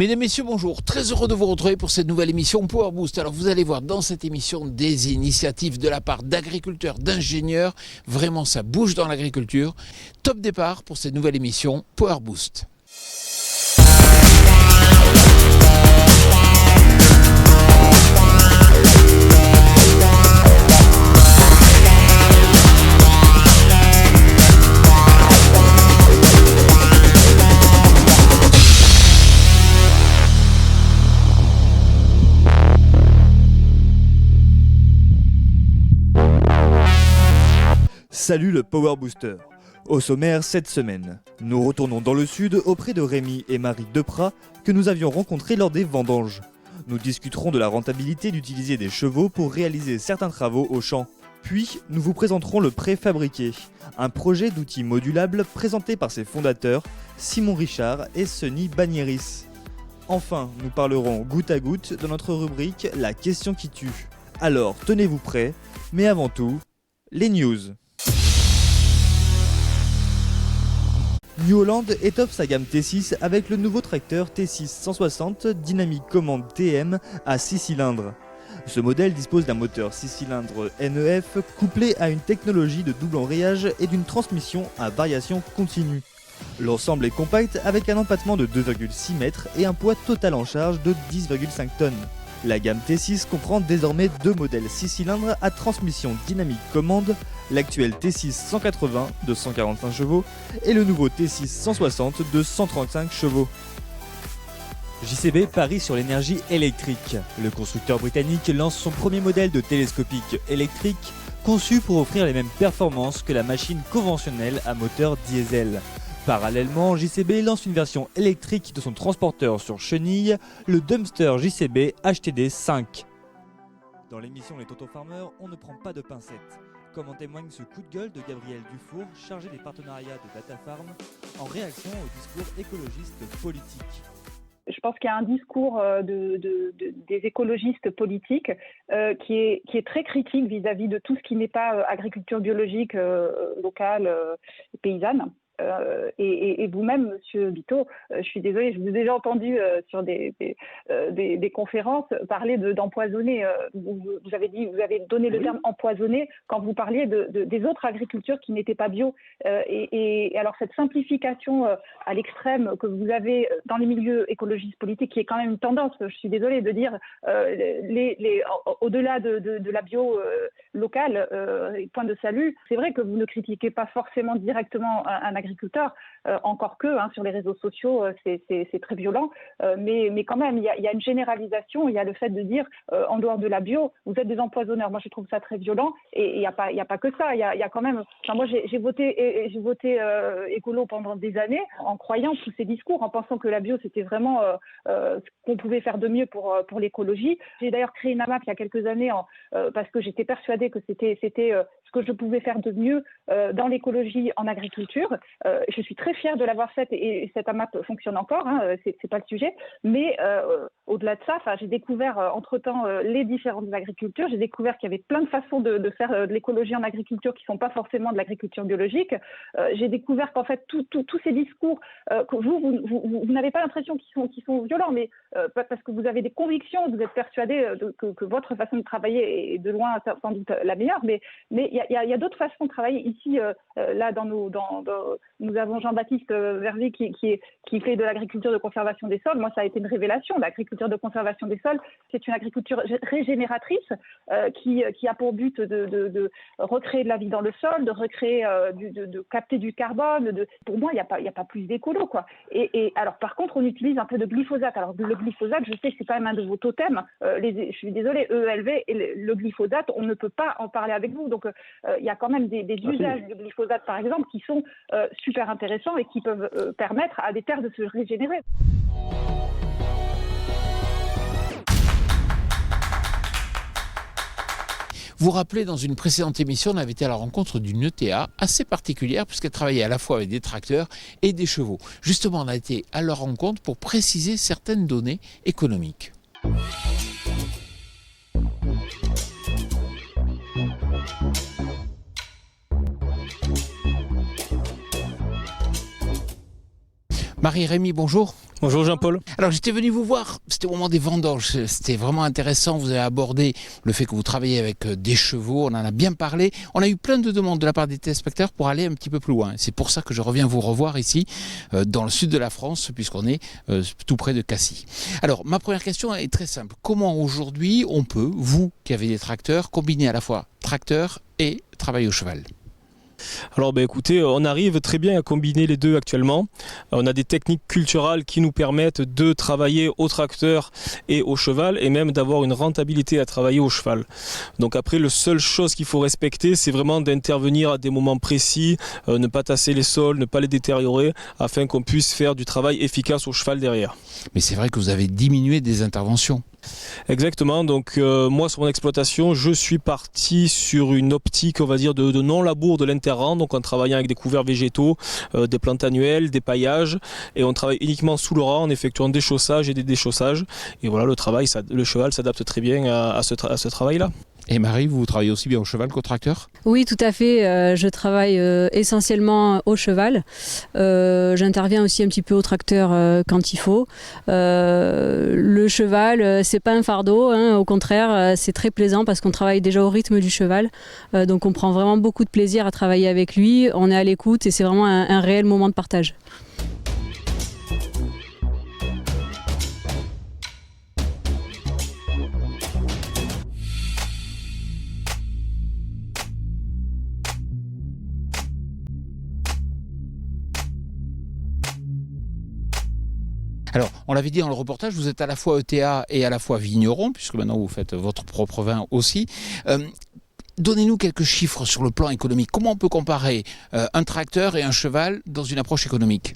Mesdames, Messieurs, bonjour. Très heureux de vous retrouver pour cette nouvelle émission Power Boost. Alors, vous allez voir dans cette émission des initiatives de la part d'agriculteurs, d'ingénieurs. Vraiment, ça bouge dans l'agriculture. Top départ pour cette nouvelle émission Power Boost. Salut le Power Booster. Au sommaire cette semaine, nous retournons dans le sud auprès de Rémi et Marie Deprat que nous avions rencontrés lors des vendanges. Nous discuterons de la rentabilité d'utiliser des chevaux pour réaliser certains travaux au champ. Puis, nous vous présenterons le préfabriqué, un projet d'outils modulables présenté par ses fondateurs, Simon Richard et Sonny Bagnéris. Enfin, nous parlerons goutte à goutte dans notre rubrique La question qui tue. Alors, tenez-vous prêts, mais avant tout, les news. New Holland étoffe sa gamme T6 avec le nouveau tracteur T6 160 Dynamic Command TM à 6 cylindres. Ce modèle dispose d'un moteur 6 cylindres NEF couplé à une technologie de double enrayage et d'une transmission à variation continue. L'ensemble est compact avec un empattement de 2,6 mètres et un poids total en charge de 10,5 tonnes. La gamme T6 comprend désormais deux modèles 6 cylindres à transmission dynamique commande, l'actuel T6 180 de 145 chevaux et le nouveau T6 160 de 135 chevaux. JCB parie sur l'énergie électrique. Le constructeur britannique lance son premier modèle de télescopique électrique conçu pour offrir les mêmes performances que la machine conventionnelle à moteur diesel. Parallèlement, JCB lance une version électrique de son transporteur sur chenille, le Dumpster JCB HTD5. Dans l'émission Les Tonton Farmers, on ne prend pas de pincettes, comme en témoigne ce coup de gueule de Gabriel Dufour, chargé des partenariats de DataFarm, en réaction au discours écologiste politique. Je pense qu'il y a un discours des écologistes politiques qui est très critique vis-à-vis de tout ce qui n'est pas agriculture biologique locale, paysanne. Et vous-même, Monsieur Biteau, je suis désolée, je vous ai déjà entendu sur des conférences parler d'empoisonner. Vous avez donné le terme empoisonner quand vous parliez des autres agricultures qui n'étaient pas bio. Et alors cette simplification à l'extrême que vous avez dans les milieux écologistes politiques, qui est quand même une tendance, je suis désolée de dire, au-delà de la bio locale, point de salut, c'est vrai que vous ne critiquez pas forcément directement un agriculteur, encore que sur les réseaux sociaux, c'est très violent, mais quand même, il y a une généralisation, il y a le fait de dire, en dehors de la bio, vous êtes des empoisonneurs. Moi, je trouve ça très violent, et il n'y a pas que ça, il y a quand même... Enfin, moi, j'ai voté écolo pendant des années, en croyant tous ces discours, en pensant que la bio, c'était vraiment ce qu'on pouvait faire de mieux pour l'écologie. J'ai d'ailleurs créé une AMAP il y a quelques années, parce que j'étais persuadée que c'était ce que je pouvais faire de mieux dans l'écologie en agriculture. Je suis très fière de l'avoir faite et cette AMAP fonctionne encore, c'est pas le sujet. Mais au-delà de ça, j'ai découvert entre-temps les différentes agricultures. J'ai découvert qu'il y avait plein de façons de faire de l'écologie en agriculture qui ne sont pas forcément de l'agriculture biologique. J'ai découvert qu'en fait, tous ces discours, que vous n'avez pas l'impression qu'ils sont violents, mais parce que vous avez des convictions, vous êtes persuadé que votre façon de travailler est de loin sans doute la meilleure, mais il y a d'autres façons de travailler. Ici, là, nous avons Jean-Baptiste Verviers qui fait de l'agriculture de conservation des sols. Moi, ça a été une révélation. L'agriculture de conservation des sols, c'est une agriculture régénératrice qui a pour but de recréer de la vie dans le sol, de recréer, de capter du carbone. Pour moi, il n'y a pas plus d'écolo, quoi. Et alors, par contre, on utilise un peu de glyphosate. Alors, le glyphosate, je sais que c'est quand même un de vos totems. Je suis désolée, EELV et le glyphosate, on ne peut pas en parler avec vous. Donc, il y a quand même des usages de glyphosate, par exemple, qui sont super intéressants et qui peuvent permettre à des terres de se régénérer. Vous vous rappelez, dans une précédente émission, on avait été à la rencontre d'une ETA assez particulière puisqu'elle travaillait à la fois avec des tracteurs et des chevaux. Justement, on a été à leur rencontre pour préciser certaines données économiques. Marie-Rémy, bonjour. Bonjour Jean-Paul. Alors j'étais venu vous voir, c'était au moment des vendanges, c'était vraiment intéressant, vous avez abordé le fait que vous travaillez avec des chevaux, on en a bien parlé, on a eu plein de demandes de la part des téléspectateurs pour aller un petit peu plus loin. C'est pour ça que je reviens vous revoir ici, dans le sud de la France, puisqu'on est tout près de Cassis. Alors ma première question est très simple, comment aujourd'hui on peut, vous qui avez des tracteurs, combiner à la fois tracteur et travail au cheval ? Alors écoutez, on arrive très bien à combiner les deux actuellement. On a des techniques culturales qui nous permettent de travailler au tracteur et au cheval et même d'avoir une rentabilité à travailler au cheval. Donc après, la seule chose qu'il faut respecter, c'est vraiment d'intervenir à des moments précis, ne pas tasser les sols, ne pas les détériorer afin qu'on puisse faire du travail efficace au cheval derrière. Mais c'est vrai que vous avez diminué des interventions. Exactement, donc moi sur mon exploitation je suis parti sur une optique on va dire de non-labour de l'interrang, donc en travaillant avec des couverts végétaux, des plantes annuelles, des paillages, et on travaille uniquement sous le rang en effectuant des chaussages et des déchaussages, et voilà le cheval s'adapte très bien à ce travail là. Et Marie, vous travaillez aussi bien au cheval qu'au tracteur ? Oui, tout à fait. Je travaille essentiellement au cheval. J'interviens aussi un petit peu au tracteur quand il faut. Le cheval, c'est pas un fardeau. Hein. Au contraire, c'est très plaisant parce qu'on travaille déjà au rythme du cheval. Donc on prend vraiment beaucoup de plaisir à travailler avec lui. On est à l'écoute et c'est vraiment un réel moment de partage. Alors, on l'avait dit dans le reportage, vous êtes à la fois ETA et à la fois vigneron, puisque maintenant vous faites votre propre vin aussi. Donnez-nous quelques chiffres sur le plan économique. Comment on peut comparer un tracteur et un cheval dans une approche économique ?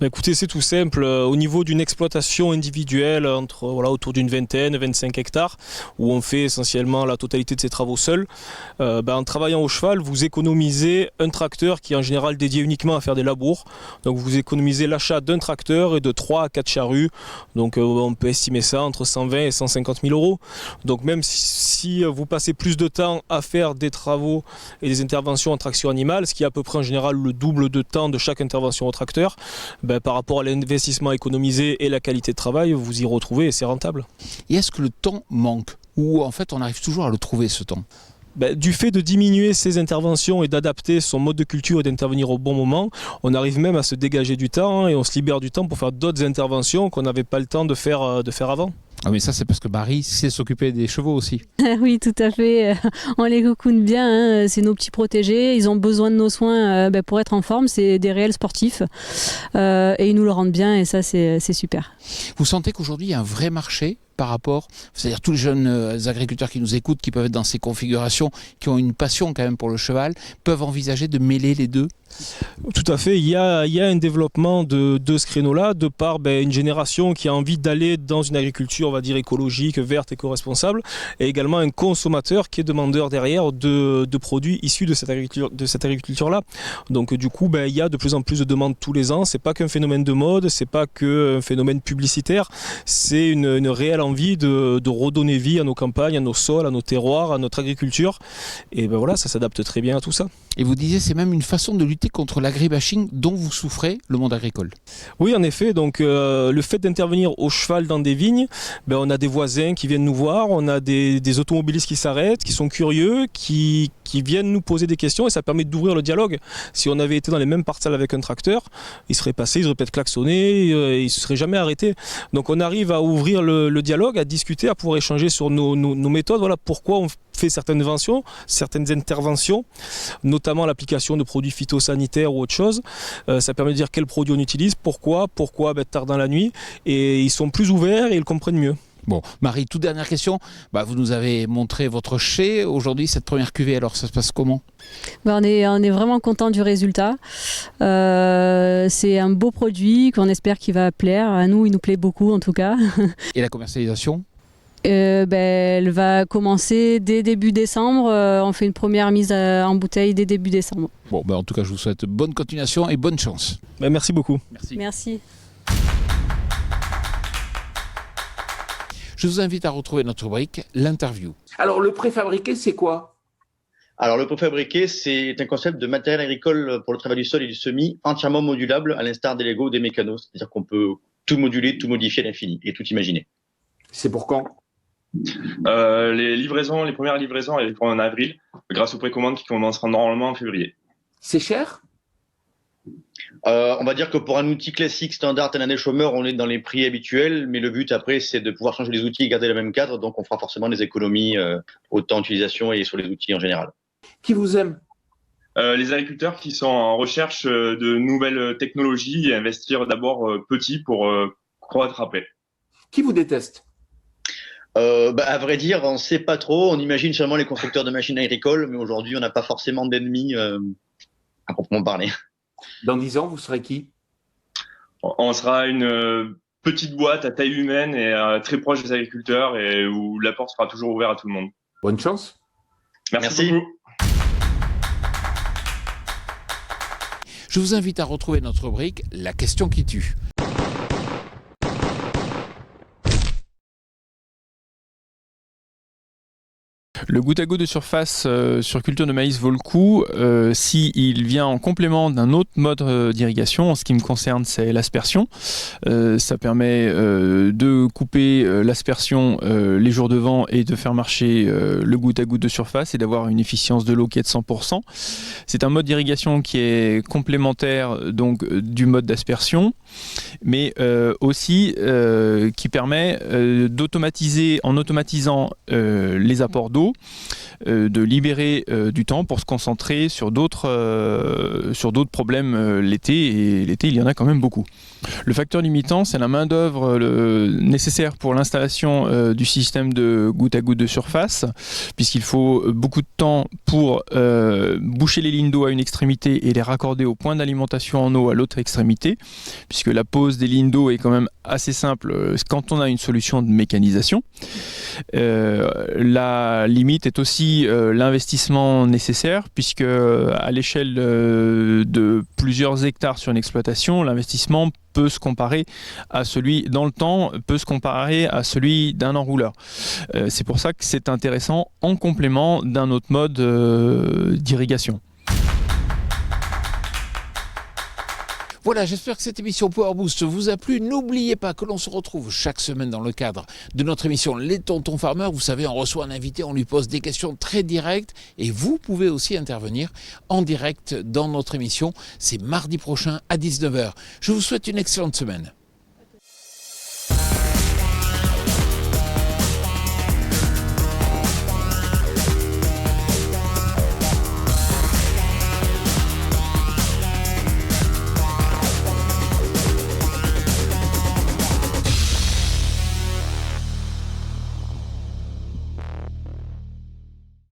Écoutez, c'est tout simple. Au niveau d'une exploitation individuelle, autour d'une 25 hectares, où on fait essentiellement la totalité de ses travaux seul, en travaillant au cheval, vous économisez un tracteur qui est en général dédié uniquement à faire des labours. Donc vous économisez l'achat d'un tracteur et de 3 à 4 charrues. Donc on peut estimer ça entre 120 et 150 000 euros. Donc même si vous passez plus de temps à faire des travaux et des interventions en traction animale, ce qui est à peu près en général le double de temps de chaque intervention au tracteur, par rapport à l'investissement économisé et la qualité de travail, vous y retrouvez et c'est rentable. Et est-ce que le temps manque ? Ou en fait on arrive toujours à le trouver ce temps ? Du fait de diminuer ses interventions et d'adapter son mode de culture et d'intervenir au bon moment, on arrive même à se dégager du temps et on se libère du temps pour faire d'autres interventions qu'on n'avait pas le temps de faire avant. Ah mais ça c'est parce que Marie sait s'occuper des chevaux aussi. Oui, tout à fait. On les cocoune bien, hein. C'est nos petits protégés. Ils ont besoin de nos soins pour être en forme. C'est des réels sportifs. Et ils nous le rendent bien et ça c'est super. Vous sentez qu'aujourd'hui il y a un vrai marché par rapport, c'est-à-dire tous les jeunes agriculteurs qui nous écoutent, qui peuvent être dans ces configurations, qui ont une passion quand même pour le cheval, peuvent envisager de mêler les deux ? Tout à fait, il y a un développement de ce créneau-là, de par une génération qui a envie d'aller dans une agriculture, on va dire, écologique, verte, éco-responsable, et également un consommateur qui est demandeur derrière de produits issus de cette agriculture-là. Donc du coup, il y a de plus en plus de demandes tous les ans. C'est pas qu'un phénomène de mode, c'est pas qu'un phénomène publicitaire, c'est une réelle envie de redonner vie à nos campagnes, à nos sols, à nos terroirs, à notre agriculture. Et voilà, ça s'adapte très bien à tout ça. Et vous disiez, c'est même une façon de lutter contre l'agribashing dont vous souffrez, le monde agricole. Oui, en effet. Donc, le fait d'intervenir au cheval dans des vignes, on a des voisins qui viennent nous voir, on a des automobilistes qui s'arrêtent, qui sont curieux, qui viennent nous poser des questions et ça permet d'ouvrir le dialogue. Si on avait été dans les mêmes parcelles avec un tracteur, il serait passé, il aurait peut-être klaxonné, il ne se serait jamais arrêté. Donc, on arrive à ouvrir le dialogue, à discuter, à pouvoir échanger sur nos méthodes. Voilà pourquoi on fait certaines interventions, notamment l'application de produits phytosanitaires ou autre chose. Ça permet de dire quels produits on utilise, pourquoi tard dans la nuit, et ils sont plus ouverts et ils comprennent mieux. Bon, Marie, toute dernière question. Vous nous avez montré votre chai aujourd'hui, cette première cuvée. Alors, ça se passe comment ? On est vraiment content du résultat. C'est un beau produit qu'on espère qu'il va plaire. À nous, il nous plaît beaucoup en tout cas. Et la commercialisation ? Elle va commencer dès début décembre. On fait une première mise en bouteille dès début décembre. Bon, en tout cas, je vous souhaite bonne continuation et bonne chance. Merci beaucoup. Merci. Je vous invite à retrouver notre rubrique, l'interview. Alors, le préfabriqué, c'est quoi ? Alors, le préfabriqué, c'est un concept de matériel agricole pour le travail du sol et du semis entièrement modulable, à l'instar des Lego ou des mécanos. C'est-à-dire qu'on peut tout moduler, tout modifier à l'infini et tout imaginer. C'est pour quand? Les premières livraisons, elles vont en avril, grâce aux précommandes qui commenceront normalement en février. C'est cher? On va dire que pour un outil classique standard tel un échauffeur, on est dans les prix habituels, mais le but après, c'est de pouvoir changer les outils et garder le même cadre, donc on fera forcément des économies au temps d'utilisation et sur les outils en général. Qui vous aime? Les agriculteurs qui sont en recherche de nouvelles technologies et investir d'abord petit pour croître après. Qui vous déteste? À vrai dire, on ne sait pas trop. On imagine seulement les constructeurs de machines agricoles, mais aujourd'hui, on n'a pas forcément d'ennemis à proprement parler. Dans 10 ans, vous serez qui? On sera une petite boîte à taille humaine et très proche des agriculteurs et où la porte sera toujours ouverte à tout le monde. Bonne chance. Merci beaucoup. Je vous invite à retrouver notre rubrique « La question qui tue ». Le goutte à goutte de surface sur culture de maïs vaut le coup s'il vient en complément d'un autre mode d'irrigation. En ce qui me concerne, c'est l'aspersion. Ça permet de couper l'aspersion les jours de vent et de faire marcher le goutte à goutte de surface et d'avoir une efficience de l'eau qui est de 100%. C'est un mode d'irrigation qui est complémentaire donc du mode d'aspersion, mais aussi qui permet d'automatiser, en automatisant les apports d'eau, de libérer du temps pour se concentrer sur d'autres problèmes l'été, et l'été il y en a quand même beaucoup. Le facteur limitant, c'est la main d'œuvre nécessaire pour l'installation du système de goutte à goutte de surface, puisqu'il faut beaucoup de temps pour boucher les lignes d'eau à une extrémité et les raccorder au point d'alimentation en eau à l'autre extrémité, puisque la pose des lignes d'eau est quand même assez simple quand on a une solution de mécanisation. La limite est aussi l'investissement nécessaire, puisque à l'échelle de plusieurs hectares sur une exploitation, l'investissement peut se comparer à celui dans le temps, peut se comparer à celui d'un enrouleur. C'est pour ça que c'est intéressant en complément d'un autre mode d'irrigation. Voilà, j'espère que cette émission Power Boost vous a plu. N'oubliez pas que l'on se retrouve chaque semaine dans le cadre de notre émission Les Tontons Farmers. Vous savez, on reçoit un invité, on lui pose des questions très directes et vous pouvez aussi intervenir en direct dans notre émission. C'est mardi prochain à 19h. Je vous souhaite une excellente semaine.